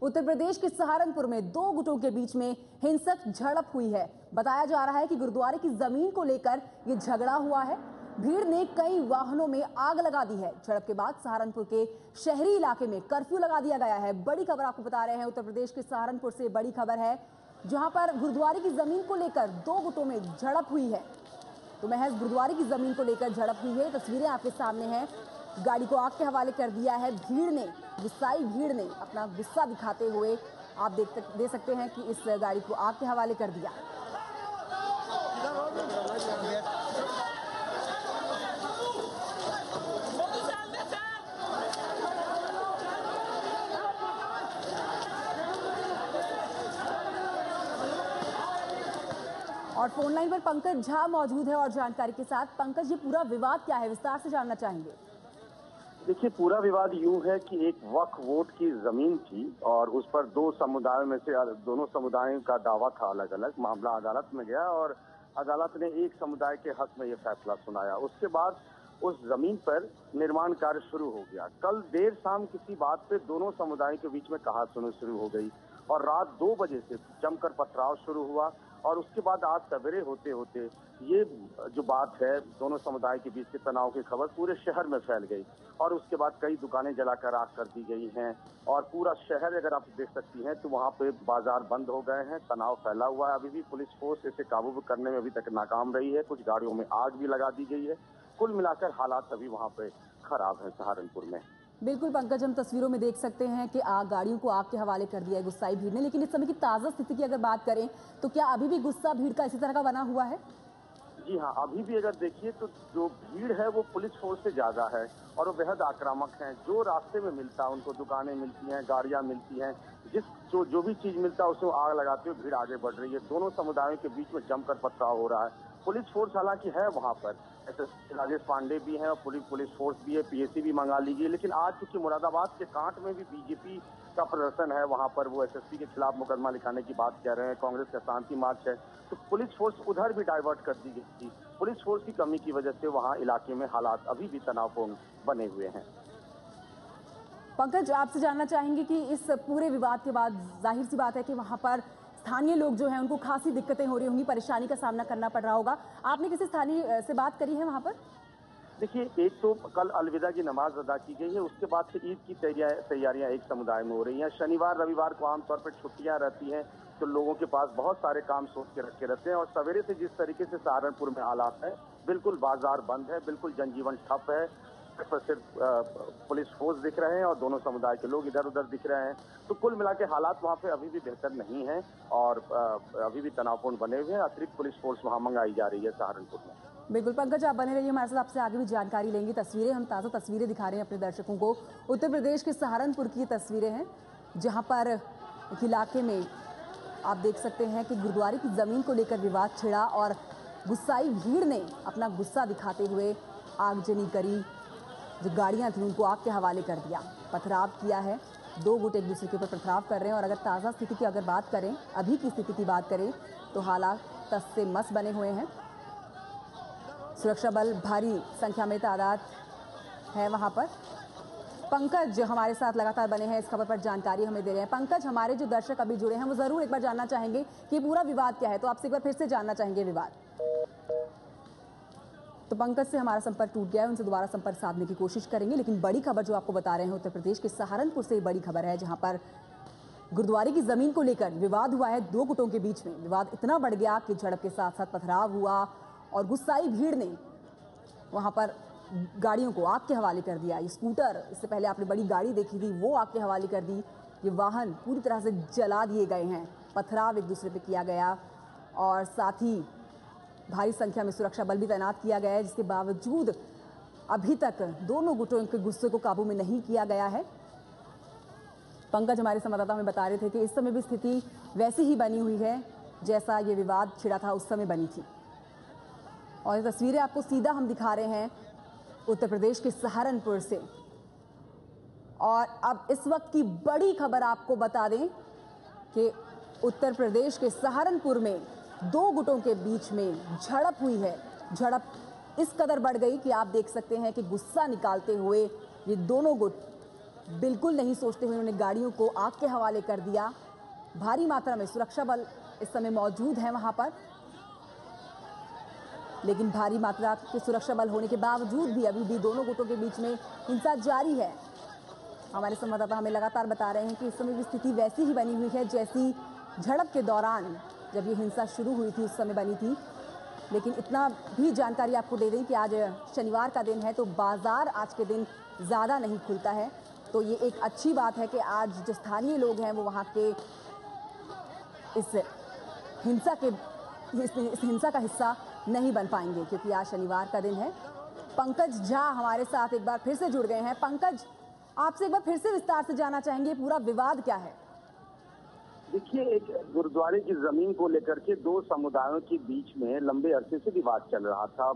उत्तर प्रदेश के सहारनपुर में दो गुटों के बीच में हिंसक झड़प हुई है। बताया जा रहा है कि गुरुद्वारे की जमीन को लेकर ये झगड़ा हुआ है। भीड़ ने कई वाहनों में आग लगा दी है। झड़प के बाद सहारनपुर के शहरी इलाके में कर्फ्यू लगा दिया गया है। बड़ी खबर आपको बता रहे हैं, उत्तर प्रदेश के सहारनपुर से बड़ी खबर है, जहां पर गुरुद्वारे की जमीन को लेकर दो गुटों में झड़प हुई है। तो महज गुरुद्वारे की जमीन को लेकर झड़प हुई है। तस्वीरें आपके सामने हैं। गाड़ी को आग के हवाले कर दिया है। गुस्साई भीड़ ने अपना गुस्सा दिखाते हुए आप देख सकते हैं कि इस गाड़ी को आग के हवाले कर दिया। और फोन लाइन पर पंकज झा मौजूद है और जानकारी के साथ। पंकज, ये पूरा विवाद क्या है, विस्तार से जानना चाहेंगे। देखिए, पूरा विवाद यूं है कि एक वक्फ बोर्ड की जमीन थी और उस पर दो समुदायों में से दोनों समुदायों का दावा था। अलग अलग मामला अदालत में गया और अदालत ने एक समुदाय के हक में यह फैसला सुनाया। उसके बाद उस जमीन पर निर्माण कार्य शुरू हो गया। कल देर शाम किसी बात पे दोनों समुदायों के बीच में कहासुनी शुरू हो गई और रात 2 बजे से जमकर पथराव शुरू हुआ। और उसके बाद आज सवेरे होते होते ये जो बात है, दोनों समुदाय के बीच के तनाव की खबर पूरे शहर में फैल गई और उसके बाद कई दुकानें जलाकर आग कर दी गई हैं और पूरा शहर, अगर आप देख सकती हैं तो वहां पे बाजार बंद हो गए हैं। तनाव फैला हुआ है। अभी भी पुलिस फोर्स इसे काबू करने में अभी तक नाकाम रही है। कुछ गाड़ियों में आग भी लगा दी गई है। कुल मिलाकर हालात अभी वहां पे खराब है सहारनपुर में। बिल्कुल पंकज, हम तस्वीरों में देख सकते हैं कि गाड़ियों को आग के हवाले कर दिया है गुस्साई भीड़ ने। लेकिन इस समय की ताजा स्थिति की अगर बात करें तो क्या अभी भी गुस्सा भीड़ का इसी तरह का बना हुआ है? जी हाँ, अभी भी अगर देखिए तो जो भीड़ है वो पुलिस फोर्स से ज्यादा है और वो बेहद आक्रामक हैं। जो रास्ते में मिलता है उनको दुकानें मिलती हैं, गाड़ियां मिलती हैं, जो भी चीज मिलता है उसको आग लगाते हुए भीड़ आगे बढ़ रही है। दोनों समुदायों के बीच में जमकर पथराव हो रहा है। पुलिस फोर्स हालांकि है वहां पर, राजेश पांडे भी हैं और पुलिस फोर्स भी है, पीएसी भी मंगा ली गई। लेकिन आज चूंकि मुरादाबाद के कांट में भी बीजेपी का प्रदर्शन है, वहां पर वो एसएसपी के खिलाफ मुकदमा लिखाने की बात कह रहे हैं। कांग्रेस का शांति मार्च है तो पुलिस फोर्स उधर भी डाइवर्ट कर दी गई थी। पुलिस फोर्स की कमी की वजह से वहां इलाके में हालात अभी भी तनावपूर्ण बने हुए हैं। पंकज, आपसे जानना चाहेंगे कि इस पूरे विवाद के बाद जाहिर सी बात है कि वहां पर स्थानीय लोग जो हैं उनको खासी दिक्कतें हो रही होंगी, परेशानी का सामना करना पड़ रहा होगा। आपने किसी स्थानीय से बात करी है वहां पर? देखिए, एक तो कल अलविदा की नमाज अदा की गई है, उसके बाद से ईद की तैयारियां एक समुदाय में हो रही हैं। शनिवार रविवार को आमतौर पर छुट्टियां रहती हैं तो लोगों के पास बहुत सारे काम सोच के रखे रहते हैं और सवेरे से जिस तरीके से सहारनपुर में हालात है, बिल्कुल बाजार बंद है, बिल्कुल जनजीवन ठप है। सिर्फ पुलिस फोर्स दिख रहे हैं और दोनों समुदाय के लोग इधर उधर दिख रहे हैं। तो कुल मिला के हालात वहाँ पे अभी भी बेहतर नहीं है और अभी भी तनावपूर्ण बने हुए हैं। अतिरिक्त पुलिस फोर्स वहाँ मंगाई जा रही है सहारनपुर में। बिल्कुल पंकज, आप बने रहिए हमारे साथ, आपसे आगे भी जानकारी लेंगे। तस्वीरें, हम ताज़ा तस्वीरें दिखा रहे हैं अपने दर्शकों को। उत्तर प्रदेश के सहारनपुर की तस्वीरें हैं, जहाँ पर एक इलाके में आप देख सकते हैं कि गुरुद्वारे की जमीन को लेकर विवाद छिड़ा और गुस्साई भीड़ ने अपना गुस्सा दिखाते हुए आगजनी करी। जो गाड़ियां थी उनको आग के हवाले कर दिया, पथराव किया है। दो गुट एक दूसरे के ऊपर पथराव कर रहे हैं। और अगर ताज़ा स्थिति की अगर बात करें, अभी की स्थिति की बात करें तो हालात तस से मस बने हुए हैं। सुरक्षा बल भारी संख्या में तादाद है वहां पर। पंकज हमारे साथ लगातार बने हैं, इस खबर पर जानकारी हमें दे रहे हैं। पंकज, हमारे जो दर्शक अभी जुड़े हैं वो जरूर एक बार जानना चाहेंगे कि पूरा विवाद क्या है, तो आपसे एक बार फिर से जानना चाहेंगे विवाद। तो पंकज से हमारा संपर्क टूट गया है, उनसे दोबारा संपर्क साधने की कोशिश करेंगे। लेकिन बड़ी खबर जो आपको बता रहे हैं उत्तर प्रदेश के सहारनपुर से बड़ी खबर है, जहां पर गुरुद्वारे की जमीन को लेकर विवाद हुआ है दो गुटों के बीच में। विवाद इतना बढ़ गया कि झड़प के साथ साथ पथराव हुआ और गुस्साई भीड़ ने वहां पर गाड़ियों को आग के हवाले कर दिया। ये स्कूटर, इससे पहले आपने बड़ी गाड़ी देखी थी, वो आग के हवाले कर दी। ये वाहन पूरी तरह से जला दिए गए हैं। पथराव एक दूसरे पे किया गया और साथ ही भारी संख्या में सुरक्षा बल भी तैनात किया गया है, जिसके बावजूद अभी तक दोनों गुटों के गुस्से को काबू में नहीं किया गया है। पंकज, हमारे संवाददाता हमें बता रहे थे कि इस समय भी स्थिति वैसी ही बनी हुई है जैसा ये विवाद छिड़ा था उस समय बनी थी। और ये तस्वीरें आपको सीधा हम दिखा रहे हैं उत्तर प्रदेश के सहारनपुर से। और अब इस वक्त की बड़ी खबर आपको बता दें कि उत्तर प्रदेश के सहारनपुर में दो गुटों के बीच में झड़प हुई है। झड़प इस कदर बढ़ गई कि आप देख सकते हैं कि गुस्सा निकालते हुए ये दोनों गुट बिल्कुल नहीं सोचते हुए उन्होंने गाड़ियों को आग के हवाले कर दिया। भारी मात्रा में सुरक्षा बल इस समय मौजूद है वहां पर, लेकिन भारी मात्रा के सुरक्षा बल होने के बावजूद भी अभी भी दोनों गुटों के बीच में हिंसा जारी है। हमारे संवाददाता हमें लगातार बता रहे हैं कि इस समय भी स्थिति वैसी ही बनी हुई है जैसी झड़प के दौरान जब ये हिंसा शुरू हुई थी उस समय बनी थी। लेकिन इतना भी जानकारी आपको दे दें कि आज शनिवार का दिन है तो बाजार आज के दिन ज़्यादा नहीं खुलता है, तो ये एक अच्छी बात है कि आज जो स्थानीय लोग हैं वो वहाँ के इस हिंसा का हिस्सा नहीं बन पाएंगे, क्योंकि आज शनिवार का दिन है। पंकज झा हमारे साथ एक बार फिर से जुड़ गए हैं। पंकज, आपसे एक बार फिर से विस्तार से जानना चाहेंगे पूरा विवाद क्या है? देखिए, एक गुरुद्वारे की जमीन को लेकर के दो समुदायों के बीच में लंबे अरसे से विवाद चल रहा था।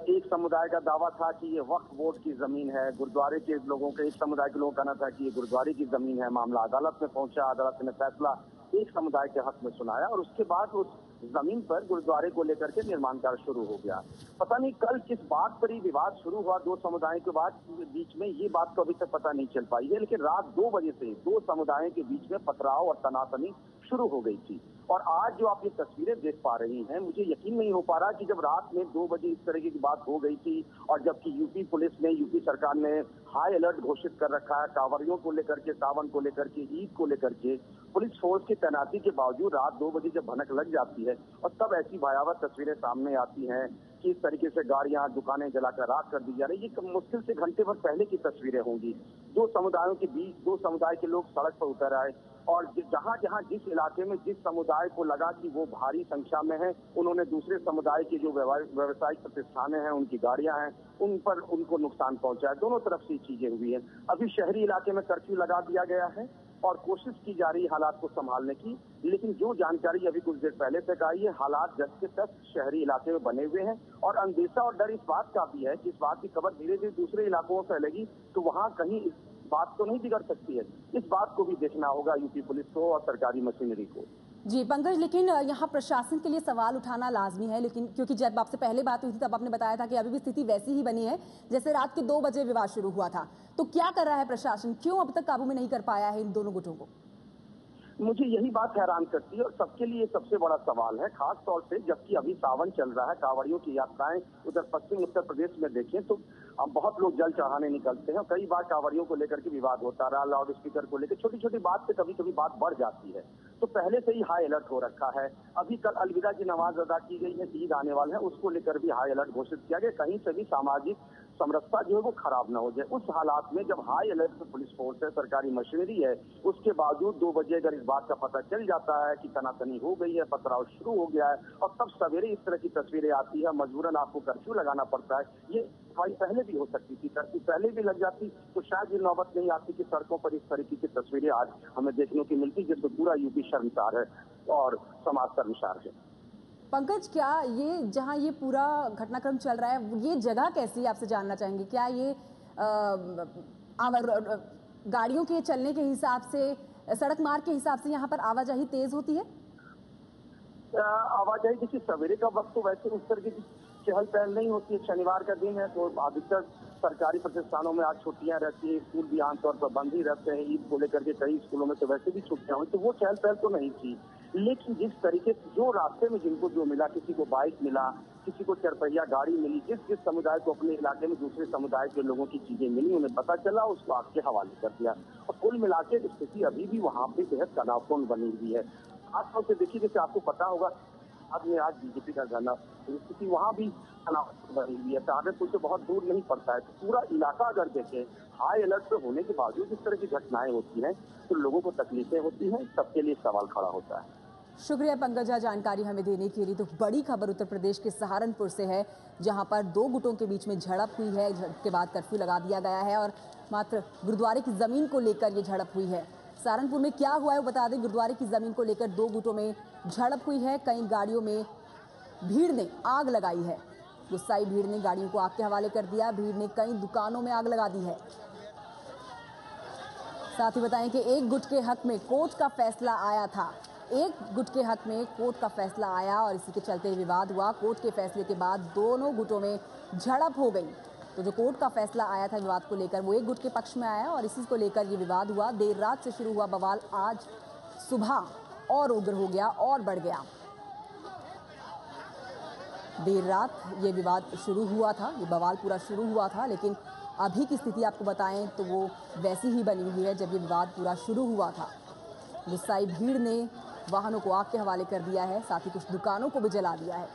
एक समुदाय का दावा था कि ये वक्फ बोर्ड की जमीन है, गुरुद्वारे के लोगों के, एक समुदाय के लोगों का कहना था कि ये गुरुद्वारे की जमीन है। मामला अदालत में पहुंचा, अदालत ने फैसला एक समुदाय के हक में सुनाया और उसके बाद उस जमीन पर गुरुद्वारे को लेकर के निर्माण कार्य शुरू हो गया। पता नहीं कल किस बात पर ही विवाद शुरू हुआ दो समुदायों के बीच में, ये बात तो अभी तक पता नहीं चल पाई है। लेकिन रात 2 बजे से दो समुदायों के बीच में पथराव और तनातनी शुरू हो गई थी। और आज जो आप ये तस्वीरें देख पा रही हैं, मुझे यकीन नहीं हो पा रहा कि जब रात में 2 बजे इस तरह की बात हो गई थी और जबकि यूपी पुलिस ने, यूपी सरकार ने हाई अलर्ट घोषित कर रखा है कांवरियों को लेकर के, सावन को लेकर के, ईद को लेकर के, पुलिस फोर्स की तैनाती के बावजूद रात 2 बजे जब भनक लग जाती है और तब ऐसी भयावह तस्वीरें सामने आती हैं कि इस तरीके से गाड़ियां, दुकानें जलाकर राख कर दी जा रही है। ये मुश्किल से घंटे भर पहले की तस्वीरें होंगी। दो समुदायों के बीच दो समुदाय के लोग सड़क पर उतर आए और जहां जहां जिस इलाके में जिस समुदाय को लगा कि वो भारी संख्या में है, उन्होंने दूसरे समुदाय के जो व्यवसायिक प्रतिष्ठानें हैं, उनकी गाड़ियां हैं, उन पर उनको नुकसान पहुंचा है। दोनों तरफ से चीजें हुई है। अभी शहरी इलाके में कर्फ्यू लगा दिया गया है और कोशिश की जा रही है हालात को संभालने की। लेकिन जो जानकारी अभी कुछ देर पहले तक आई है, हालात जस के तस शहरी इलाके में बने हुए हैं और अंदेशा और डर इस बात का भी है कि इस बात की खबर धीरे धीरे दूसरे इलाकों में फैलेगी तो वहां कहीं इस बात तो नहीं बिगड़ सकती है। इस बात को भी देखना होगा यूपी पुलिस को और सरकारी मशीनरी को। जी पंकज, लेकिन यहाँ प्रशासन के लिए सवाल उठाना लाजमी है, लेकिन क्योंकि जब आपसे पहले बात हुई थी तब आपने बताया था कि अभी भी स्थिति वैसी ही बनी है जैसे रात के 2 बजे विवाद शुरू हुआ था। तो क्या कर रहा है प्रशासन, क्यों अब तक काबू में नहीं कर पाया है इन दोनों गुटों को? मुझे यही बात हैरान करती है और सबके लिए सबसे बड़ा सवाल है, खास तौर से जबकि अभी सावन चल रहा है, कांवड़ियों की यात्राएं उधर पश्चिम उत्तर प्रदेश में देखें तो बहुत लोग जल चढ़ाने निकलते हैं। कई बार कांवड़ियों को लेकर के विवाद होता रहा, लाउड स्पीकर को लेकर छोटी छोटी बात से कभी कभी बात बढ़ जाती है। तो पहले से ही हाई अलर्ट हो रखा है। अभी कल अलविदा की नमाज अदा की गई है, ईद आने वाला है, उसको लेकर भी हाई अलर्ट घोषित किया गया। कहीं से भी सामाजिक समरसता जो है वो खराब न हो जाए। उस हालात में जब हाई अलर्ट पे पुलिस फोर्स है, सरकारी मशीनरी है, उसके बावजूद 2 बजे अगर इस बात का पता चल जाता है कि तनातनी हो गई है, पथराव शुरू हो गया है और तब सवेरे इस तरह की तस्वीरें आती है, मजबूरन आपको कर्फ्यू लगाना पड़ता है। ये पहले भी हो सकती थी, कर्फ्यू पहले भी लग जाती तो शायद ये नौबत नहीं आती कि सड़कों पर इस तरीके की तस्वीरें आज हमें देखने को मिलती, जिससे पूरा यूपी शर्मसार है और समाज शर्मसार है। पंकज, क्या ये जहां ये पूरा घटनाक्रम चल रहा है ये जगह कैसी है आपसे जानना चाहेंगे? क्या ये गाड़ियों के चलने के हिसाब से, सड़क मार्ग के हिसाब से यहाँ पर आवाजाही तेज होती है? आवाजाही देखिए सवेरे का वक्त तो वैसे उस तरह की चहल पहल नहीं होती है। शनिवार का दिन है तो अधिकतर सरकारी प्रतिष्ठानों में आज छुट्टियां रहती है, स्कूल भी आमतौर पर बंद ही रहते हैं। ईद को लेकर के कई स्कूलों में तो वैसे भी छुट्टियां हुई, तो वो चहल पहल तो नहीं थी। लेकिन जिस तरीके से जो रास्ते में जिनको जो मिला, किसी को बाइक मिला, किसी को चरपहिया गाड़ी मिली, जिस समुदाय को अपने इलाके में दूसरे समुदाय के लोगों की चीजें मिली, उन्हें पता चला, उसको आग के हवाले कर दिया। और कुल मिला के स्थिति अभी भी वहाँ पे बेहद तनावपूर्ण बनी हुई है। खासतौर से देखिए, जैसे आपको पता होगा आज बीजेपी का धरना, स्थिति वहाँ भी तनाव बनी हुई है। सहारनपुर से बहुत दूर नहीं पड़ता है, तो पूरा इलाका अगर देखें हाई अलर्ट पे होने के बावजूद इस तरह की घटनाएं होती हैं तो लोगों को तकलीफें होती हैं, सबके लिए सवाल खड़ा होता है। शुक्रिया पंकजा जानकारी हमें देने के लिए। तो बड़ी खबर उत्तर प्रदेश के सहारनपुर से है, जहां पर 2 गुटों के बीच में झड़प हुई है। झड़प के बाद कर्फ्यू लगा दिया गया है और मात्र गुरुद्वारे की जमीन को लेकर ये झड़प हुई है। सहारनपुर में क्या हुआ है वो बता दें। गुरुद्वारे की जमीन को लेकर 2 गुटों में झड़प हुई है। कई गाड़ियों में भीड़ ने आग लगाई है। गुस्साई भीड़ ने गाड़ियों को आग के हवाले कर दिया। भीड़ ने कई दुकानों में आग लगा दी है। साथ ही बताएं कि एक गुट के हक में कोर्ट का फैसला आया था। एक गुट के हक में कोर्ट का फैसला आया और इसी के चलते विवाद हुआ। कोर्ट के फैसले के बाद दोनों गुटों में झड़प हो गई। तो जो कोर्ट का फैसला आया था विवाद को लेकर वो एक गुट के पक्ष में आया और इसी को लेकर ये विवाद हुआ। देर रात से शुरू हुआ बवाल आज सुबह और उग्र हो गया और बढ़ गया। देर रात ये विवाद शुरू हुआ था, ये बवाल पूरा शुरू हुआ था, लेकिन अभी की स्थिति आपको बताएं तो वो वैसी ही बनी हुई है जब ये विवाद पूरा शुरू हुआ था। गुस्साई भीड़ ने वाहनों को आग के हवाले कर दिया है, साथ ही कुछ दुकानों को भी जला दिया है।